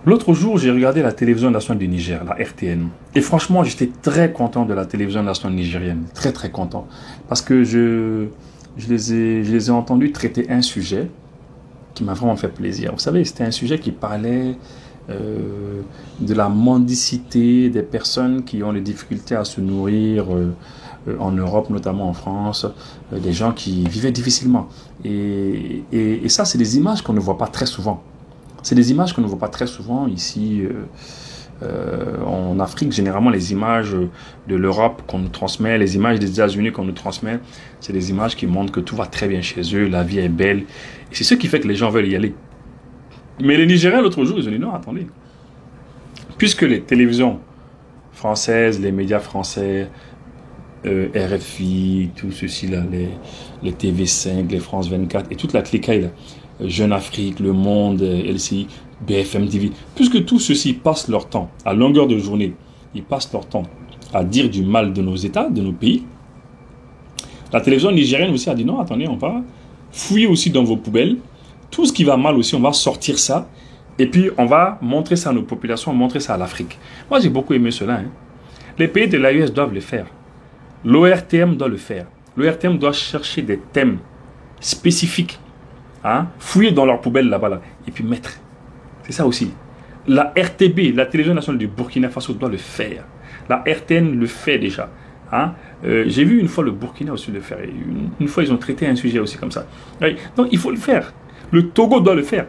L'autre jour, j'ai regardé la télévision nationale du Niger, la RTN. Et franchement, j'étais très content de la télévision nationale nigérienne. Très, très content. Parce que je les ai entendus traiter un sujet qui m'a vraiment fait plaisir. Vous savez, c'était un sujet qui parlait de la mendicité des personnes qui ont des difficultés à se nourrir en Europe, notamment en France, des gens qui vivaient difficilement. Et ça, c'est des images qu'on ne voit pas très souvent. C'est des images qu'on ne voit pas très souvent ici en Afrique. Généralement, les images de l'Europe qu'on nous transmet, les images des États-Unis qu'on nous transmet, c'est des images qui montrent que tout va très bien chez eux, la vie est belle. Et c'est ce qui fait que les gens veulent y aller. Mais les Nigériens, l'autre jour, ils ont dit non, attendez. Puisque les télévisions françaises, les médias français, RFI, tout ceci là, les TV5, les France 24 et toute la cliquaille là, Jeune Afrique, Le Monde, LCI, BFM TV, puisque tout ceci passe leur temps, à longueur de journée, ils passent leur temps à dire du mal de nos États, de nos pays. La télévision nigérienne aussi a dit non, attendez, on va fouiller aussi dans vos poubelles. Tout ce qui va mal aussi, on va sortir ça. Et puis, on va montrer ça à nos populations, montrer ça à l'Afrique. Moi, j'ai beaucoup aimé cela. Hein. Les pays de l'AES doivent le faire. L'ORTM doit le faire. L'ORTM doit chercher des thèmes spécifiques. Hein, fouiller dans leur poubelle là-bas. Là, et puis mettre. C'est ça aussi. La RTB, la télévision nationale du Burkina Faso, doit le faire. La RTN le fait déjà. Hein. J'ai vu une fois le Burkina aussi le faire. Une fois, ils ont traité un sujet aussi comme ça. Oui. Donc, il faut le faire. Le Togo doit le faire.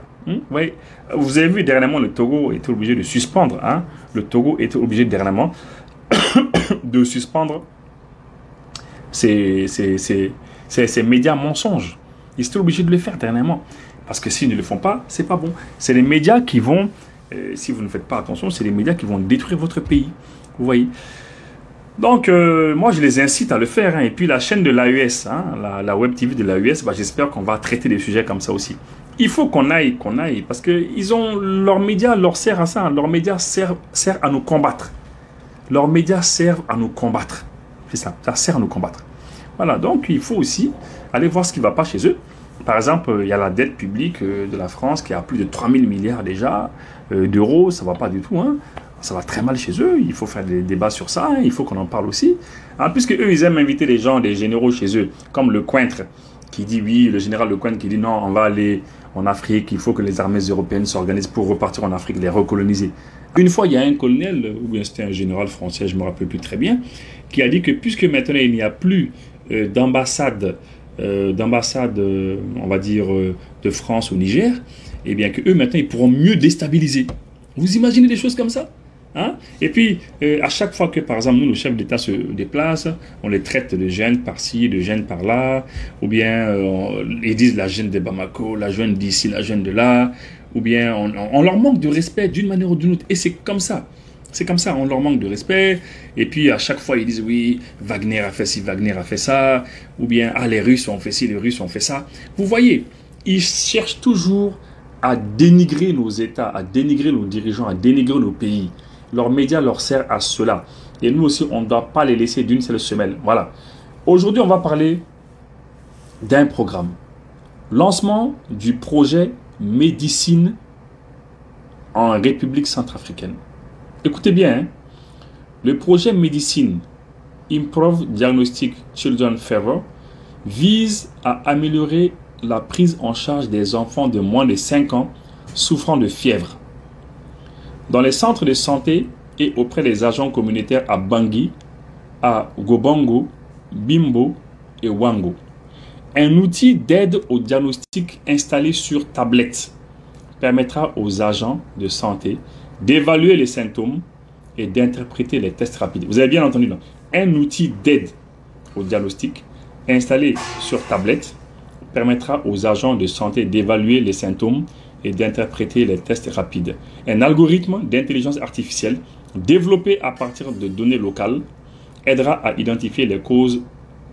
Oui. Vous avez vu dernièrement, le Togo était obligé de suspendre. Hein. Le Togo était obligé dernièrement de suspendre ces médias mensonges. Ils étaient obligés de le faire dernièrement. Parce que s'ils ne le font pas, c'est pas bon. C'est les médias qui vont, si vous ne faites pas attention, c'est les médias qui vont détruire votre pays. Vous voyez. Donc, moi, je les incite à le faire. Hein. Et puis, la chaîne de l'AES, hein, la web TV de l'AES, bah, j'espère qu'on va traiter des sujets comme ça aussi. Il faut qu'on aille, parce que leurs médias leur servent à ça. Leurs médias servent à nous combattre. Leurs médias servent à nous combattre. C'est ça, ça sert à nous combattre. Voilà, donc il faut aussi aller voir ce qui ne va pas chez eux. Par exemple, il y a la dette publique de la France qui a plus de 3 000 milliards déjà d'euros. Ça ne va pas du tout. Hein. Ça va très mal chez eux. Il faut faire des débats sur ça. Hein. Il faut qu'on en parle aussi. Hein, puisque eux, ils aiment inviter les gens, des généraux chez eux, comme le Cointre qui dit oui, le général Le Cointre qui dit non, on va aller en Afrique. Il faut que les armées européennes s'organisent pour repartir en Afrique, les recoloniser. Une fois, il y a un colonel, ou bien c'était un général français, je ne me rappelle plus très bien, qui a dit que puisque maintenant il n'y a plus d'ambassade, on va dire, de France au Niger, et bien que eux maintenant ils pourront mieux déstabiliser. Vous imaginez des choses comme ça, hein? Et puis à chaque fois que par exemple nous, le chef d'État se déplace, on les traite de jeunes par-ci, de jeunes par-là, ou bien ils disent la jeune de Bamako, la jeune d'ici, la jeune de là, ou bien on leur manque de respect d'une manière ou d'une autre, et c'est comme ça. C'est comme ça, on leur manque de respect. Et puis, à chaque fois, ils disent, oui, Wagner a fait ci, Wagner a fait ça. Ou bien, ah, les Russes ont fait ci, les Russes ont fait ça. Vous voyez, ils cherchent toujours à dénigrer nos États, à dénigrer nos dirigeants, à dénigrer nos pays. Leurs médias leur servent à cela. Et nous aussi, on ne doit pas les laisser d'une seule semelle. Voilà. Aujourd'hui, on va parler d'un programme. Lancement du projet Médecine en République centrafricaine. Écoutez bien, hein. Le projet Médecine Improve Diagnostic Children Fever vise à améliorer la prise en charge des enfants de moins de 5 ans souffrant de fièvre dans les centres de santé et auprès des agents communautaires à Bangui, à Gobongo, Bimbo et Wango. Un outil d'aide au diagnostic installé sur tablette permettra aux agents de santé d'évaluer les symptômes et d'interpréter les tests rapides. Vous avez bien entendu, non? Un outil d'aide au diagnostic installé sur tablette permettra aux agents de santé d'évaluer les symptômes et d'interpréter les tests rapides. Un algorithme d'intelligence artificielle développé à partir de données locales aidera à identifier les causes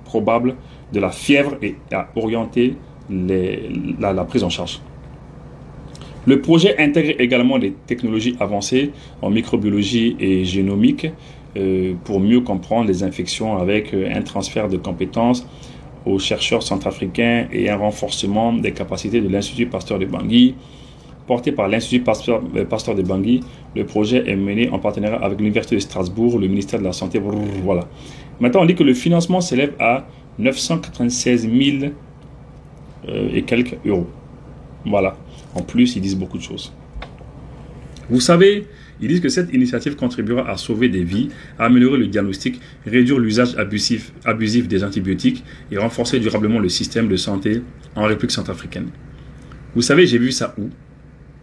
probables de la fièvre et à orienter la prise en charge. Le projet intègre également des technologies avancées en microbiologie et génomique pour mieux comprendre les infections avec un transfert de compétences aux chercheurs centrafricains et un renforcement des capacités de l'Institut Pasteur de Bangui porté par l'Institut Pasteur de Bangui. Le projet est mené en partenariat avec l'Université de Strasbourg, le ministère de la Santé. Voilà. Maintenant, on dit que le financement s'élève à 996 000 et quelques euros. Voilà. En plus, ils disent beaucoup de choses. Vous savez, ils disent que cette initiative contribuera à sauver des vies, à améliorer le diagnostic, réduire l'usage abusif des antibiotiques et renforcer durablement le système de santé en République centrafricaine. Vous savez, j'ai vu ça où?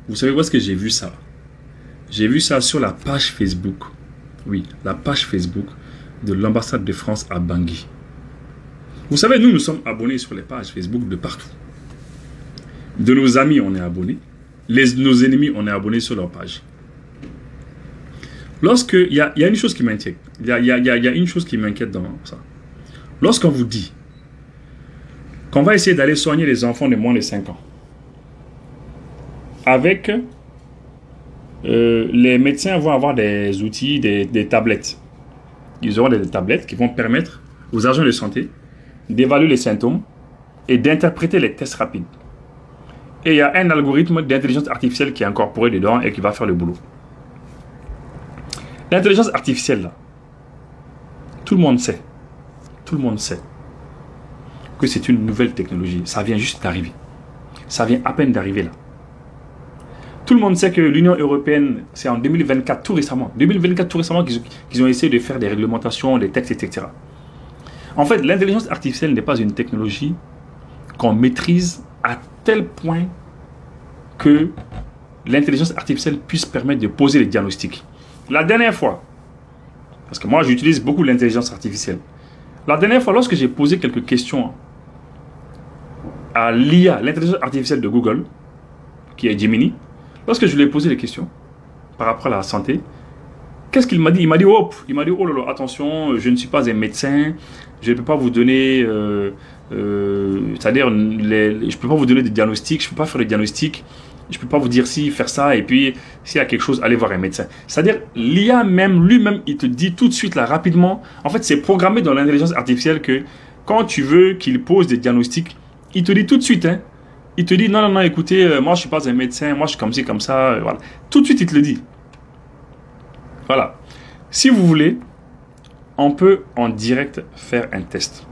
Vous savez où est-ce que j'ai vu ça? J'ai vu ça sur la page Facebook. Oui, la page Facebook de l'ambassade de France à Bangui. Vous savez, nous sommes abonnés sur les pages Facebook de partout. De nos amis, on est abonnés. Nos ennemis, on est abonnés sur leur page. Il y a une chose qui m'inquiète. Il y a une chose qui m'inquiète dans ça. Lorsqu'on vous dit qu'on va essayer d'aller soigner les enfants de moins de 5 ans, avec les médecins vont avoir des outils, des tablettes. Ils auront des tablettes qui vont permettre aux agents de santé d'évaluer les symptômes et d'interpréter les tests rapides. Et il y a un algorithme d'intelligence artificielle qui est incorporé dedans et qui va faire le boulot. L'intelligence artificielle, là, tout le monde sait que c'est une nouvelle technologie. Ça vient juste d'arriver. Ça vient à peine d'arriver là. Tout le monde sait que l'Union européenne, c'est en 2024, tout récemment, qu'ils ont essayé de faire des réglementations, des textes, etc. En fait, l'intelligence artificielle n'est pas une technologie qu'on maîtrise à tel point que l'intelligence artificielle puisse permettre de poser les diagnostics. La dernière fois, parce que moi j'utilise beaucoup l'intelligence artificielle, la dernière fois lorsque j'ai posé quelques questions à l'IA, l'intelligence artificielle de Google, qui est Gemini, lorsque je lui ai posé des questions par rapport à la santé, qu'est-ce qu'il m'a dit? Il m'a dit, oh là là, attention, je ne suis pas un médecin, je ne peux pas vous donner, c'est-à-dire, je ne peux pas vous donner des diagnostics, je ne peux pas faire des diagnostics, je ne peux pas vous dire si, faire ça, et puis, s'il y a quelque chose, allez voir un médecin. C'est-à-dire, l'IA même, lui-même, il te dit tout de suite, là, rapidement, en fait, c'est programmé dans l'intelligence artificielle que, quand tu veux qu'il pose des diagnostics, il te dit tout de suite, hein, il te dit, non, écoutez, moi, je ne suis pas un médecin, moi, je suis comme ci, comme ça, voilà. Tout de suite, il te le dit. Voilà. Si vous voulez, on peut en direct faire un test.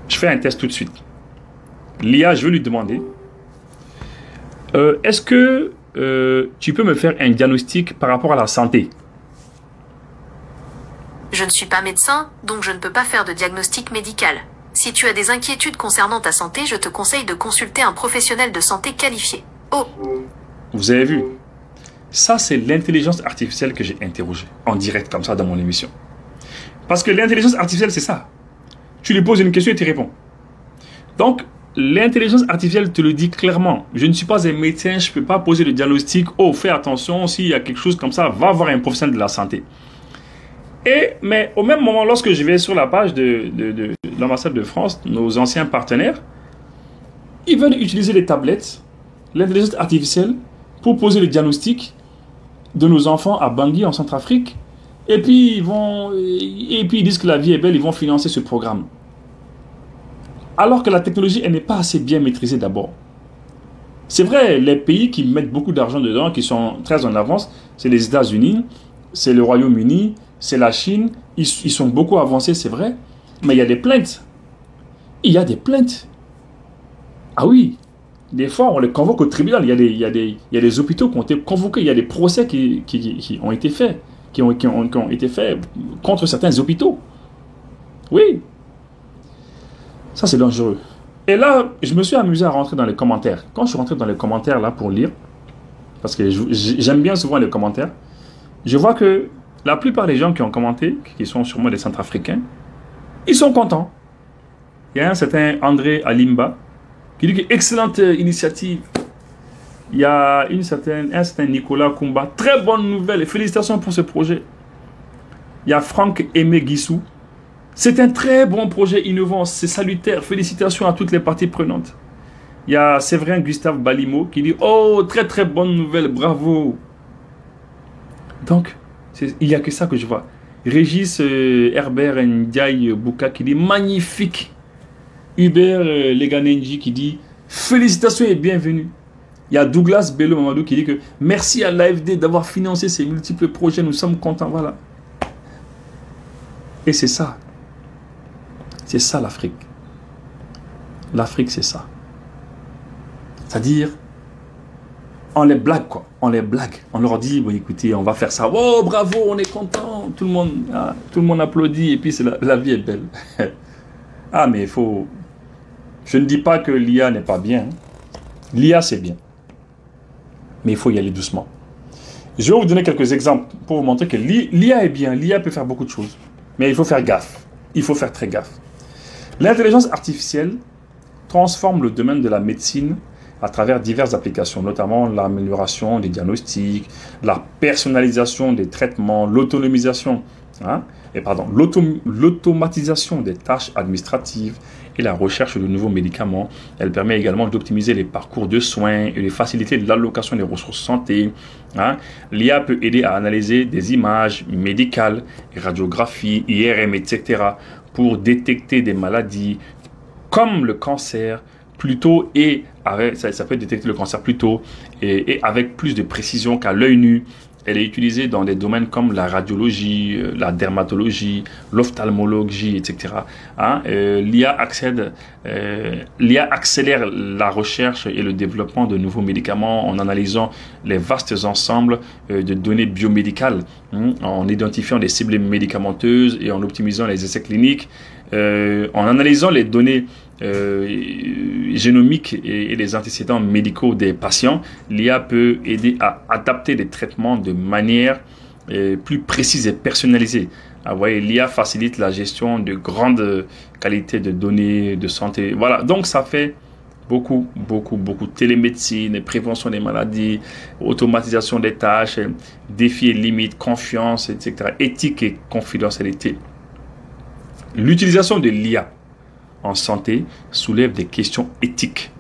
Je fais un test tout de suite. L'IA, je vais lui demander, est-ce que tu peux me faire un diagnostic par rapport à la santé? Je ne suis pas médecin, donc je ne peux pas faire de diagnostic médical. Si tu as des inquiétudes concernant ta santé, je te conseille de consulter un professionnel de santé qualifié. Oh! Vous avez vu? Ça, c'est l'intelligence artificielle que j'ai interrogée en direct, comme ça, dans mon émission. Parce que l'intelligence artificielle, c'est ça. Tu lui poses une question et tu réponds. Donc, l'intelligence artificielle te le dit clairement. Je ne suis pas un médecin, je ne peux pas poser le diagnostic. Oh, fais attention, s'il y a quelque chose comme ça, va voir un professionnel de la santé. Mais au même moment, lorsque je vais sur la page de l'ambassade de France, nos anciens partenaires, ils veulent utiliser les tablettes, l'intelligence artificielle, pour poser le diagnostic de nos enfants à Bangui, en Centrafrique. Et puis, ils disent que la vie est belle, ils vont financer ce programme. Alors que la technologie, elle n'est pas assez bien maîtrisée d'abord. C'est vrai, les pays qui mettent beaucoup d'argent dedans, qui sont très en avance, c'est les États-Unis, c'est le Royaume-Uni, c'est la Chine. Ils sont beaucoup avancés, c'est vrai. Mais il y a des plaintes. Il y a des plaintes. Ah oui. Des fois, on les convoque au tribunal. Il y a des hôpitaux qui ont été convoqués. Il y a des procès qui ont été faits. Qui ont été faits contre certains hôpitaux. Oui. Ça, c'est dangereux. Et là, je me suis amusé à rentrer dans les commentaires. Quand je suis rentré dans les commentaires là pour lire, parce que j'aime bien souvent les commentaires, je vois que la plupart des gens qui ont commenté, qui sont sûrement des Centrafricains, ils sont contents. Il y a un certain André Alimba qui dit que excellente initiative. Il y a un certain Nicolas Kumba, très bonne nouvelle et félicitations pour ce projet. Il y a Franck Aimé Guissou. C'est un très bon projet innovant, c'est salutaire, félicitations à toutes les parties prenantes. Il y a Séverin Gustave Balimo qui dit « Oh, très très bonne nouvelle, bravo !» Donc, il n'y a que ça que je vois. Régis Herbert Ndiaye Bouka qui dit « Magnifique !» Hubert Leganenji qui dit « Félicitations et bienvenue !» Il y a Douglas Bello Mamadou qui dit que merci à l'AFD d'avoir financé ces multiples projets, nous sommes contents, voilà. Et c'est ça. C'est ça l'Afrique. L'Afrique, c'est ça. C'est-à-dire, on les blague, quoi. On les blague. On leur dit, bon, écoutez, on va faire ça. Oh, bravo, on est content. Tout le monde applaudit et puis la vie est belle. Ah, mais il faut... Je ne dis pas que l'IA n'est pas bien. L'IA, c'est bien. Mais il faut y aller doucement. Je vais vous donner quelques exemples pour vous montrer que l'IA est bien. L'IA peut faire beaucoup de choses. Mais il faut faire gaffe. Il faut faire très gaffe. L'intelligence artificielle transforme le domaine de la médecine à travers diverses applications, notamment l'amélioration des diagnostics, la personnalisation des traitements, l'automatisation des tâches administratives et la recherche de nouveaux médicaments. Elle permet également d'optimiser les parcours de soins et de faciliter l'allocation des ressources santé. L'IA peut aider à analyser des images médicales, radiographies, IRM, etc. pour détecter des maladies comme le cancer plus tôt ça peut détecter le cancer plus tôt et avec plus de précision qu'à l'œil nu. Elle est utilisée dans des domaines comme la radiologie, la dermatologie, l'ophtalmologie, etc. L'IA accélère la recherche et le développement de nouveaux médicaments en analysant les vastes ensembles de données biomédicales, en identifiant des cibles médicamenteuses et en optimisant les essais cliniques, en analysant les données génomiques et les antécédents médicaux des patients. L'IA peut aider à adapter les traitements de manière plus précise et personnalisée. Vous voyez, l'IA facilite la gestion de grandes qualités de données de santé. Voilà, donc ça fait beaucoup. Télémédecine, prévention des maladies, automatisation des tâches, défis et limites, confiance, etc. Éthique et confidentialité. L'utilisation de l'IA en santé soulève des questions éthiques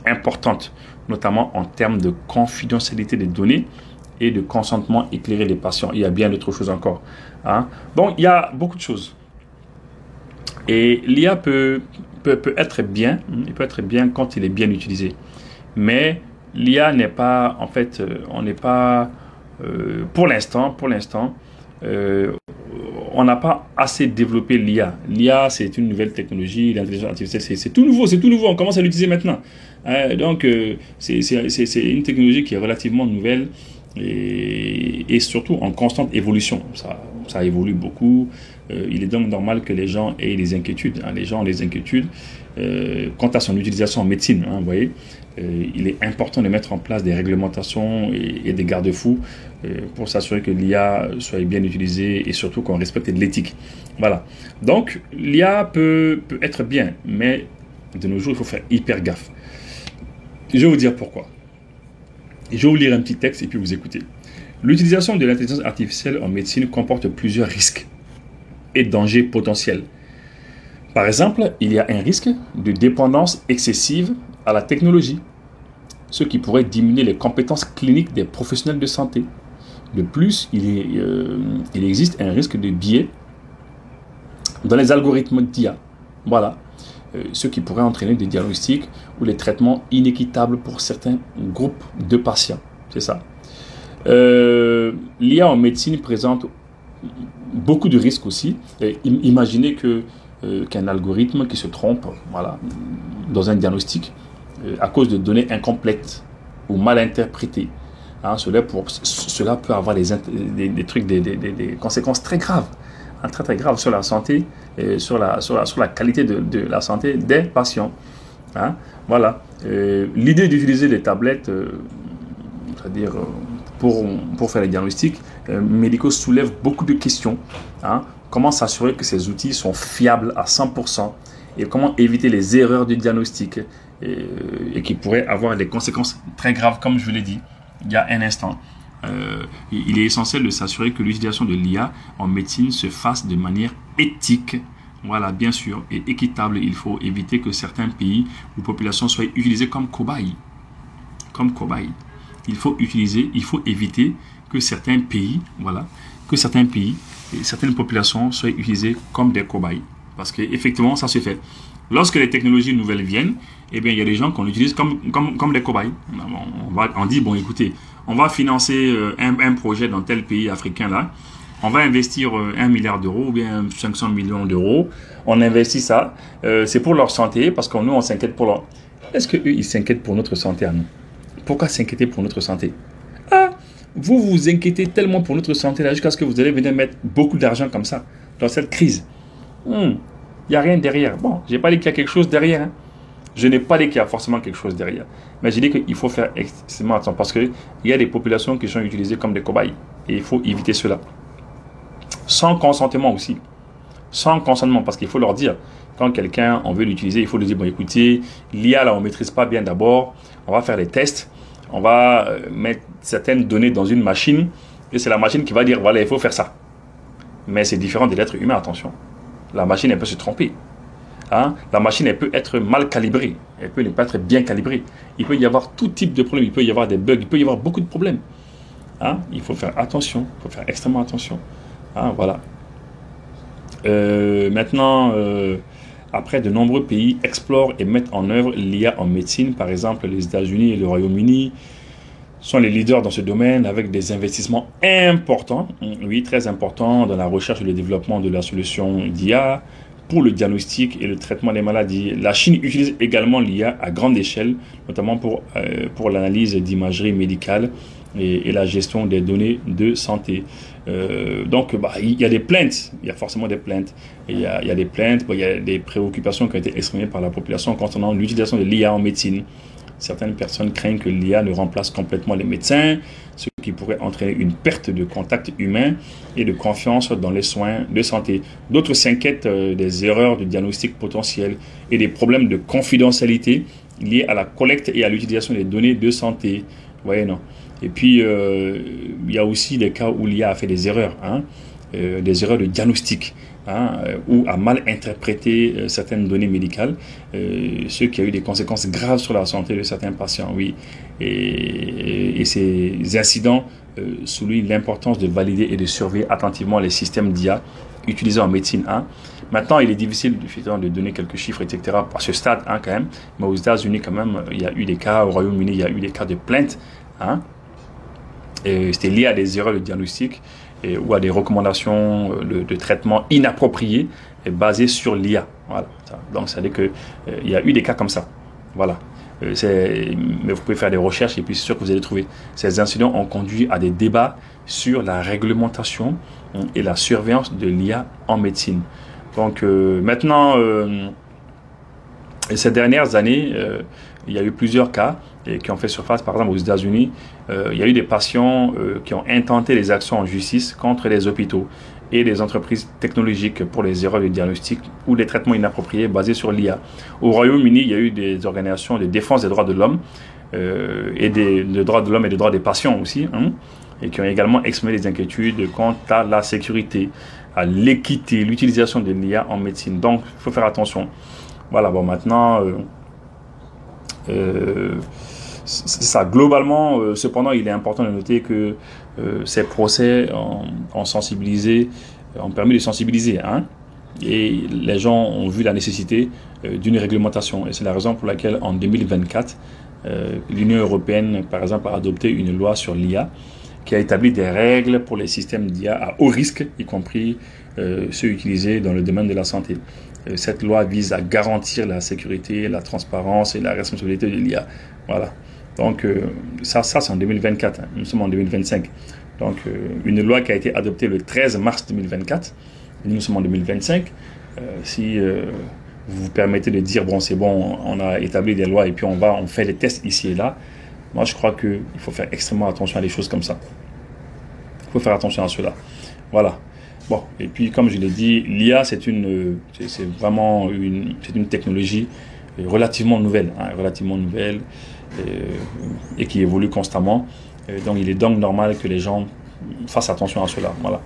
importantes, notamment en termes de confidentialité des données et de consentement éclairé des patients. Il y a bien d'autres choses encore. Donc, il y a beaucoup de choses. Et l'IA peut être bien, il peut être bien quand il est bien utilisé. Mais l'IA n'est pas, en fait, on n'est pas, pour l'instant, on n'a pas assez développé l'IA. L'IA, c'est une nouvelle technologie. L'intelligence artificielle, c'est tout nouveau. On commence à l'utiliser maintenant. Donc, c'est une technologie qui est relativement nouvelle et surtout en constante évolution. Ça évolue beaucoup. Il est donc normal que les gens aient des inquiétudes. Les gens ont des inquiétudes quant à son utilisation en médecine. Vous voyez, il est important de mettre en place des réglementations et des garde-fous pour s'assurer que l'IA soit bien utilisée et surtout qu'on respecte l'éthique. Voilà. Donc, l'IA peut être bien, mais de nos jours, il faut faire hyper gaffe. Je vais vous dire pourquoi. Je vais vous lire un petit texte et puis vous écoutez. L'utilisation de l'intelligence artificielle en médecine comporte plusieurs risques et dangers potentiels. Par exemple, il y a un risque de dépendance excessive à la technologie, ce qui pourrait diminuer les compétences cliniques des professionnels de santé. De plus, il existe un risque de biais dans les algorithmes d'IA. Voilà, ce qui pourrait entraîner des diagnostics ou des traitements inéquitables pour certains groupes de patients. C'est ça. L'IA en médecine présente beaucoup de risques aussi. Imaginez qu'un algorithme qui se trompe, voilà, dans un diagnostic à cause de données incomplètes ou mal interprétées. Cela peut avoir des conséquences très graves, très graves sur la santé et sur la qualité de la santé des patients. Voilà. L'idée d'utiliser les tablettes, c'est-à-dire pour faire les diagnostics médicaux, soulève beaucoup de questions. Comment s'assurer que ces outils sont fiables à 100% et comment éviter les erreurs du diagnostic et qui pourraient avoir des conséquences très graves, comme je vous l'ai dit il y a un instant. Il est essentiel de s'assurer que l'utilisation de l'IA en médecine se fasse de manière éthique, voilà, bien sûr, et équitable. Il faut éviter que certains pays ou populations soient utilisés comme cobayes. Il faut éviter que certains pays, et certaines populations soient utilisées comme des cobayes. Parce qu'effectivement, ça se fait. lorsque les technologies nouvelles viennent, eh bien, il y a des gens qu'on utilise comme des cobayes. On dit, bon, écoutez, on va financer un projet dans tel pays africain là. On va investir 1 milliard d'euros ou bien 500 millions d'euros. On investit ça. C'est pour leur santé parce que nous, on s'inquiète pour leur... Est-ce qu'eux, ils s'inquiètent pour notre santé à nous? Pourquoi s'inquiéter pour notre santé? Ah, vous vous inquiétez tellement pour notre santé là jusqu'à ce que vous allez venir mettre beaucoup d'argent comme ça dans cette crise. Il n'y a rien derrière. Bon, je n'ai pas dit qu'il y a quelque chose derrière. Hein. Je n'ai pas dit qu'il y a forcément quelque chose derrière. Mais j'ai dit qu'il faut faire extrêmement attention parce qu'il y a des populations qui sont utilisées comme des cobayes. Et il faut éviter cela. Sans consentement aussi. Sans consentement, parce qu'il faut leur dire, quand quelqu'un, on veut l'utiliser, il faut lui dire, bon écoutez, l'IA là, on ne maîtrise pas bien d'abord, on va faire des tests, on va mettre certaines données dans une machine, et c'est la machine qui va dire, voilà, il faut faire ça. Mais c'est différent de l'être humain, attention. La machine, elle peut se tromper. Hein? La machine, elle peut être mal calibrée, elle peut ne pas être bien calibrée. Il peut y avoir tout type de problèmes, il peut y avoir des bugs, il peut y avoir beaucoup de problèmes. Hein? Il faut faire attention, il faut faire extrêmement attention. Ah, voilà. Maintenant, après, de nombreux pays explorent et mettent en œuvre l'IA en médecine. Par exemple, les États-Unis et le Royaume-Uni sont les leaders dans ce domaine avec des investissements importants, oui, très importants, dans la recherche et le développement de la solution d'IA pour le diagnostic et le traitement des maladies. La Chine utilise également l'IA à grande échelle, notamment pour l'analyse d'imagerie médicale et la gestion des données de santé. Donc, il y a des plaintes, il y a forcément des plaintes. Il y a des plaintes, il y a des préoccupations qui ont été exprimées par la population concernant l'utilisation de l'IA en médecine. Certaines personnes craignent que l'IA ne remplace complètement les médecins, ce qui pourrait entraîner une perte de contact humain et de confiance dans les soins de santé. D'autres s'inquiètent des erreurs de diagnostic potentielles et des problèmes de confidentialité liés à la collecte et à l'utilisation des données de santé. Vous voyez, non? Et puis, il y a aussi des cas où l'IA a fait des erreurs, des erreurs de diagnostic, ou a mal interprété certaines données médicales, ce qui a eu des conséquences graves sur la santé de certains patients, oui. Et ces incidents soulignent l'importance de valider et de surveiller attentivement les systèmes d'IA utilisés en médecine. Maintenant, il est difficile de donner quelques chiffres, etc. à ce stade, quand même. Mais aux États-Unis, quand même, il y a eu des cas, au Royaume-Uni, il y a eu des cas de plainte, c'était lié à des erreurs de diagnostic ou à des recommandations de traitement inappropriées et basées sur l'IA. Voilà. Donc, ça veut dire qu'il y a eu des cas comme ça. Voilà. Mais vous pouvez faire des recherches et puis c'est sûr que vous allez trouver. Ces incidents ont conduit à des débats sur la réglementation et la surveillance de l'IA en médecine. Donc, maintenant, ces dernières années, il y a eu plusieurs cas qui ont fait surface. Par exemple, aux États-Unis, il y a eu des patients qui ont intenté des actions en justice contre les hôpitaux et les entreprises technologiques pour les erreurs de diagnostic ou les traitements inappropriés basés sur l'IA. Au Royaume-Uni, il y a eu des organisations de défense des droits de l'homme et des droits de l'homme et des droits des patients aussi, et qui ont également exprimé des inquiétudes quant à la sécurité, à l'équité, l'utilisation de l'IA en médecine. Donc, il faut faire attention. Voilà, bon, maintenant... ça, globalement, cependant, il est important de noter que ces procès ont sensibilisé, ont permis de sensibiliser, et les gens ont vu la nécessité d'une réglementation. Et c'est la raison pour laquelle, en 2024, l'Union européenne, par exemple, a adopté une loi sur l'IA qui a établi des règles pour les systèmes d'IA à haut risque, y compris ceux utilisés dans le domaine de la santé. Cette loi vise à garantir la sécurité, la transparence et la responsabilité de l'IA. Voilà. Donc, ça c'est en 2024. Nous sommes en 2025. Donc, une loi qui a été adoptée le 13 mars 2024. Nous sommes en 2025. Si vous vous permettez de dire, bon, c'est bon, on a établi des lois et puis on fait les tests ici et là. Moi, je crois qu'il faut faire extrêmement attention à des choses comme ça. Il faut faire attention à cela. Voilà. Bon, et puis comme je l'ai dit, l'IA c'est vraiment une technologie relativement nouvelle, et qui évolue constamment. Donc il est donc normal que les gens fassent attention à cela. Voilà.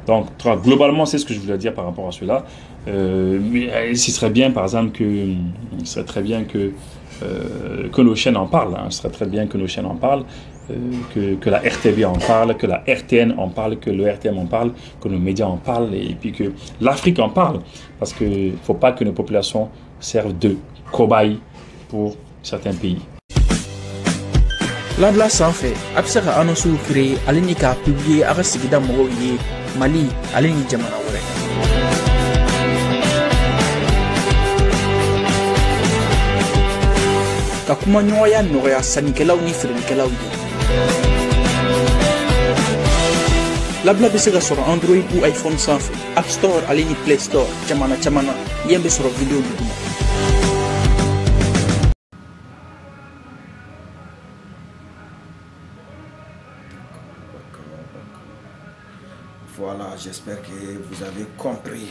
Donc globalement c'est ce que je voulais dire par rapport à cela. Mais ce serait bien par exemple que nos chaînes en parlent. Ce serait très bien que nos chaînes en parlent. Que la RTV en parle, que la RTN en parle, que le RTM en parle, que nos médias en parlent et puis que l'Afrique en parle, parce qu'il ne faut pas que nos populations servent de cobaye pour certains pays. Labla sanfɛ a bɛ se ka annonce créer ale ni k'a publier a ka sigida mɔgɔw ye Mali ale ni jamana wɛrɛ. Ka kumaɲɔgɔnya nɔgɔya sannikɛlaw ni feerelikɛlaw ye. Labla bɛ se ka sɔrɔ Android ou iPhone sanfɛ, App Store ale ni Play Store jamana caman na yen bɛ sɔrɔ vidéo duguma. Voilà, j'espère que vous avez compris.